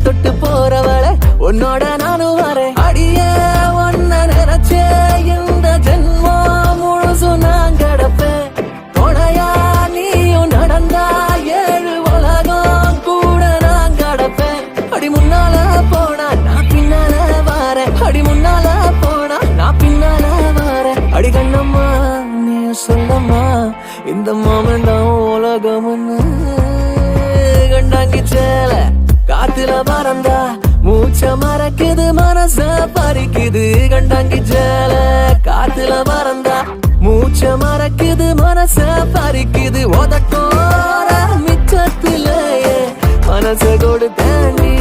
தொட்டு போறவள உன்னோட நானும் வரேன் அடிய ஒன்ன நினைச்சே இந்த ஜென்மம் முழுசு நான் கிடப்பேன் துணையா நீயும் நடந்தா 7 உலகம் கூட நான் கிடப்பேன் அடி முன்னால போனா நான் பின்னால வாரேன் அடி முன்னால போனா நான் பின்னால வாரேன் அடி கண்ணம்மா நீ சொல்லம்மா இந்த மாமன் தான் உலகம்னு கண்டாங்கி சேல காத்துல மறந்தா மூச்ச மறக்குது மனச பறிக்குது கண்டாங்கி சேல காத்துல மறந்தா மூச்ச மறக்குது மனச பறிக்குது உதட்டோர மிச்சத்திலேயே மனச கொடுத்தாண்டி